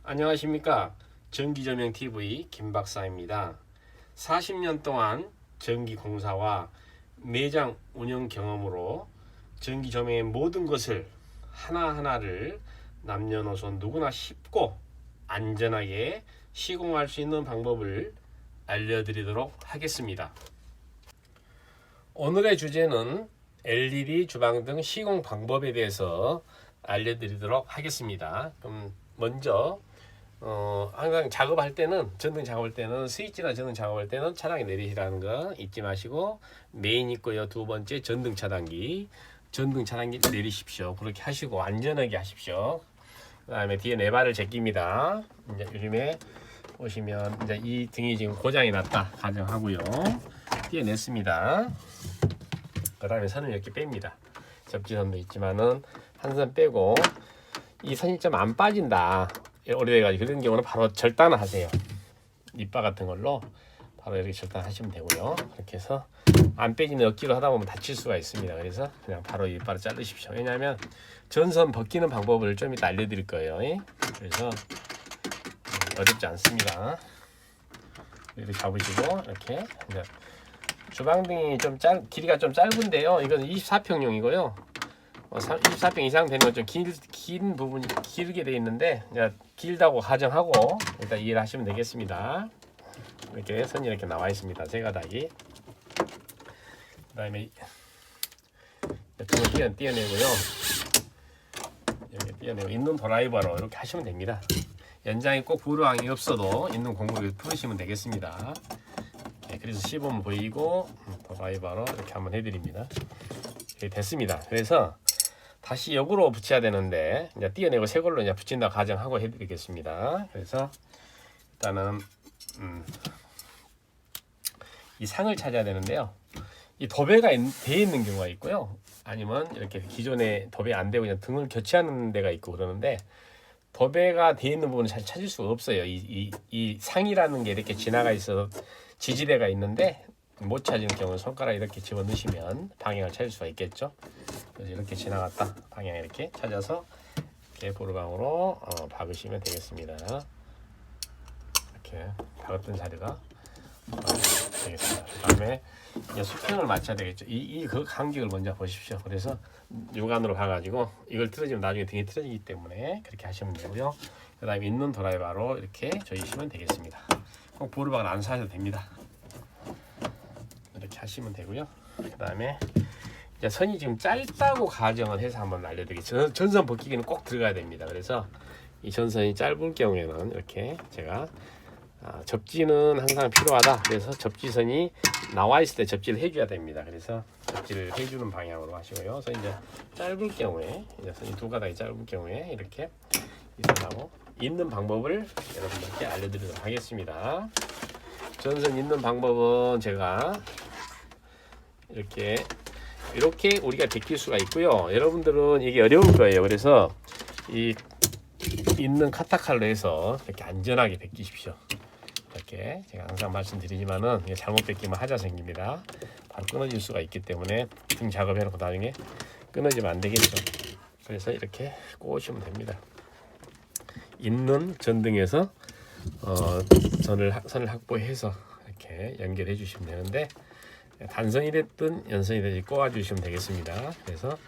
안녕하십니까. 전기조명TV 김박사입니다. 40년 동안 전기공사와 매장 운영 경험으로 전기조명의 모든 것을 하나하나를 남녀노소 누구나 쉽고 안전하게 시공할 수 있는 방법을 알려드리도록 하겠습니다. 오늘의 주제는 LED 주방등 시공 방법에 대해서 알려드리도록 하겠습니다. 그럼 먼저 항상 작업할 때는, 전등 작업할 때는, 스위치나 전등 작업할 때는 차단기 내리시라는 거 잊지 마시고, 메인 있고요. 두 번째 전등 차단기 내리십시오. 그렇게 하시고 안전하게 하십시오. 그 다음에 뒤에 네 발을 제낍니다. 이제 요즘에 보시면 이제 이 등이 지금 고장이 났다 가정하고요. 뒤에 냈습니다. 그 다음에 선을 이렇게 뺍니다. 접지선도 있지만은 한 선 빼고, 이 선이 좀 안 빠진다, 오래돼가지고 그런 경우는 바로 절단을 하세요. 립바 같은 걸로 바로 이렇게 절단하시면 되고요. 이렇게 해서 안 빼지는 억지로 하다 보면 다칠 수가 있습니다. 그래서 그냥 바로 립바로 자르십시오. 왜냐하면 전선 벗기는 방법을 좀 이따 알려드릴 거예요. 그래서 어렵지 않습니다. 이렇게 잡으시고, 이렇게 이제 주방등이 좀 길이가 좀 짧은데요. 이건 24평용이고요. 24평 이상 되는 건 좀 긴 부분이 길게 되어 있는데, 길다고 가정하고 일단 이해를 하시면 되겠습니다. 이렇게 선이 이렇게 나와 있습니다. 세 가닥이. 그 다음에 등을 띄어내고요. 이렇게 띄어내고 있는 드라이버로 이렇게 하시면 됩니다. 연장이 꼭 부르항이 없어도 있는 공구를 풀으시면 되겠습니다. 그래서 시범 보이고 드라이버로 이렇게 한번 해드립니다. 이렇게 됐습니다. 그래서 다시 역으로 붙여야 되는데, 이제 띄어내고 새 걸로 이제 붙인다 가정하고 해드리겠습니다. 그래서 일단은 이 상을 찾아야 되는데요. 이 도배가 돼 있는 경우가 있고요. 아니면 이렇게 기존에 도배 안 되고 그냥 등을 교체하는 데가 있고 그러는데, 도배가 돼 있는 부분은 잘 찾을 수가 없어요. 이 상이라는 게 이렇게 지나가 있어서 지지대가 있는데 못 찾는 경우는 손가락 이렇게 집어넣으시면 방향을 찾을 수가 있겠죠. 그래서 이렇게 지나갔다 방향 이렇게 찾아서 이렇게 보르방으로 박으시면 되겠습니다. 이렇게 박았던 자리가 되겠습니다. 그 다음에 이제 수평을 맞춰야 되겠죠. 그 간격을 먼저 보십시오. 그래서 육안으로 봐가지고 이걸 틀어지면 나중에 등이 틀어지기 때문에 그렇게 하시면 되고요. 그 다음에 있는 드라이버로 이렇게 조이시면 되겠습니다. 꼭 보르방을 안 사셔도 됩니다. 이렇게 하시면 되고요. 그 다음에 선이 지금 짧다고 가정을 해서 한번 알려드리겠습니다. 전선 벗기기는 꼭 들어가야 됩니다. 그래서 이 전선이 짧을 경우에는 이렇게 제가 접지는 항상 필요하다. 그래서 접지선이 나와 있을 때 접지를 해줘야 됩니다. 그래서 접지를 해주는 방향으로 하시고요. 그래서 이제 짧을 경우에, 이제 선이 두 가닥이 짧을 경우에 이렇게 이 선하고 있는 방법을 여러분들께 알려드리도록 하겠습니다. 전선 있는 방법은 제가 이렇게 우리가 베낄 수가 있고요. 여러분들은 이게 어려울 거예요. 그래서 이 있는 카타칼로 해서 이렇게 안전하게 베끼십시오. 이렇게 제가 항상 말씀드리지만은 잘못 베끼면 하자 생깁니다. 바로 끊어질 수가 있기 때문에 등 작업해놓고 나중에 끊어지면 안 되겠죠. 그래서 이렇게 꽂으시면 됩니다. 있는 전등에서 선을 확보해서 이렇게 연결해 주시면 되는데, 단선이 됐든 연선이 됐든 꽂아주시면 되겠습니다. 그래서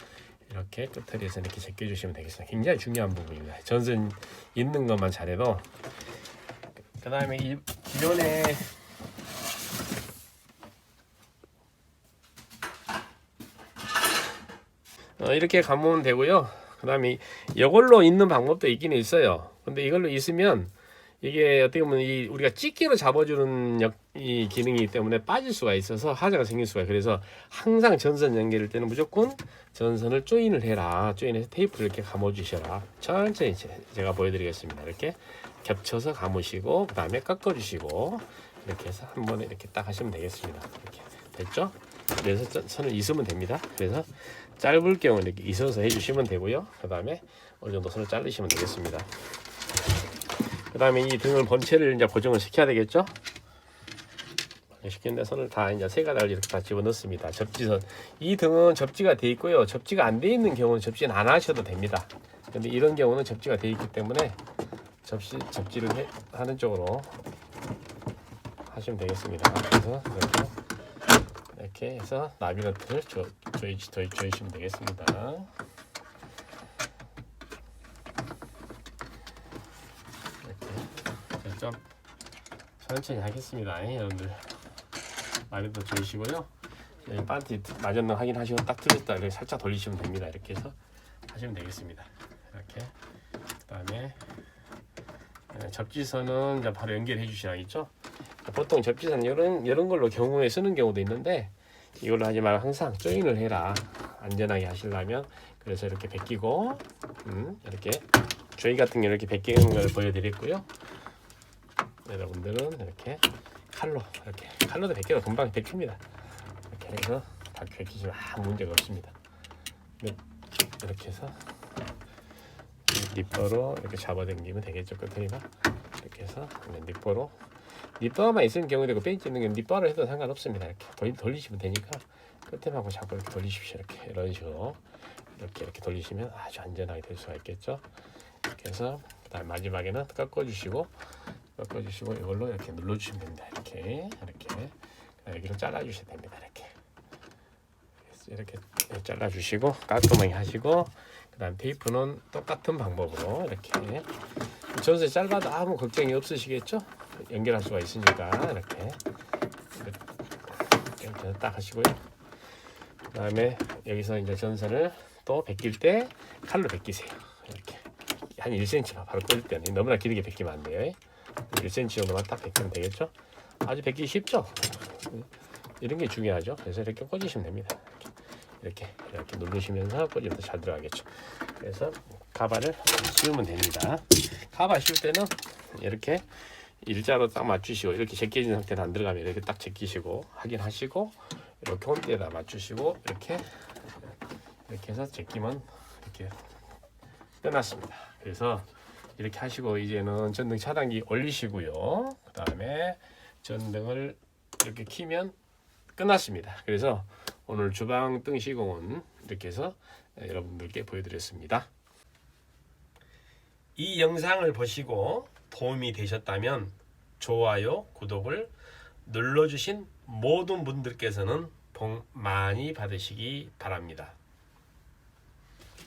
이렇게 끝털이에서 이렇게 제껴주시면 되겠습니다. 굉장히 중요한 부분입니다. 전선 있는 것만 잘해도. 그 다음에 이 기존에 이렇게 감으면 되고요. 그 다음에 이걸로 있는 방법도 있긴 있어요. 근데 이걸로 있으면 이게 어떻게 보면 우리가 집게로 잡아주는 이 기능이기 때문에 빠질 수가 있어서 하자가 생길 수가 있어요. 그래서 항상 전선 연결할 때는 무조건 전선을 조인을 해라. 조인해서 테이프를 이렇게 감아주셔라. 천천히 제가 보여드리겠습니다. 이렇게 겹쳐서 감으시고, 그 다음에 꺾어주시고, 이렇게 해서 한 번에 이렇게 딱 하시면 되겠습니다. 이렇게 됐죠? 그래서 선을 이으면 됩니다. 그래서 짧을 경우는 이렇게 이어서 해주시면 되고요. 그 다음에 어느 정도 선을 자르시면 되겠습니다. 그 다음에 이 등을 본체를 이제 고정을 시켜야 되겠죠? 시켰는데 선을 다 이제 세 가닥을 이렇게 다 집어넣습니다. 접지선. 이 등은 접지가 돼 있고요. 접지가 안 돼 있는 경우는 접지는 안 하셔도 됩니다. 근데 이런 경우는 접지가 돼 있기 때문에 접지를 하는 쪽으로 하시면 되겠습니다. 그래서 이렇게 해서 나비너트를 조이시면 되겠습니다. 이렇게 좀 천천히 하겠습니다. 여러분들 나비너트 조이시고요. 반티 맞았나 확인하시고 딱 틀렸다 이렇게 살짝 돌리시면 됩니다. 이렇게 해서 하시면 되겠습니다. 이렇게 그다음에 접지선은 이제 바로 연결해 주셔야겠죠. 보통 접지선 이런 걸로 경우에 쓰는 경우도 있는데 이걸로 하지 말고 항상 조인을 해라. 안전하게 하시려면. 그래서 이렇게 베끼고 이렇게 조이 같은 경우 이렇게 베끼는 걸 보여드렸고요. 여러분들은 이렇게 칼로도 베껴도 금방 베낍니다. 이렇게 해서 다 베끼시면 아무 문제가 없습니다. 이렇게 해서 니퍼로 이렇게 잡아당기면 되겠죠. 끝에가 이렇게 해서 니퍼만 있는 경우도 있고 벤치 있는 경우 니퍼로 해도 상관없습니다. 이렇게 돌리시면 되니까 끝에만 잡고 이렇게 돌리십시오. 이렇게 이런 식으로 이렇게 돌리시면 아주 안전하게 될 수가 있겠죠. 이렇게 해서 그다음 마지막에는 꺾어주시고 이걸로 이렇게 눌러주시면 됩니다. 이렇게 여기로 잘라주셔야 됩니다. 이렇게 잘라주시고 깔끔하게 하시고 그다음 테이프는 똑같은 방법으로 이렇게 전세 짧아도 아무 걱정이 없으시겠죠? 연결할 수가 있으니까 이렇게 딱 하시고요. 그다음에 여기서 이제 전선을 또 베낄 때 칼로 베끼세요. 이렇게 한 1cm만 바로 꽂을 때는 너무나 길게 베끼면 안 돼요. 1cm 정도만 딱 베끼면 되겠죠? 아주 베끼기 쉽죠? 이런 게 중요하죠. 그래서 이렇게 꽂으시면 됩니다. 이렇게 누르시면서 꽂으면 잘 들어가겠죠. 그래서 가발을 씌우면 됩니다. 가발 씌울 때는 이렇게 일자로 딱 맞추시고 이렇게 제껴진 상태는 안 들어가면 이렇게 딱 제끼시고 확인하시고 이렇게 홈대에다 맞추시고 이렇게 해서 제끼면 이렇게 끝났습니다. 그래서 이렇게 하시고 이제는 전등 차단기 올리시고요. 그 다음에 전등을 이렇게 키면 끝났습니다. 그래서 오늘 주방등 시공은 이렇게 해서 여러분들께 보여드렸습니다. 이 영상을 보시고 도움이 되셨다면 좋아요, 구독을 눌러주신 모든 분들께서는 복 많이 받으시기 바랍니다.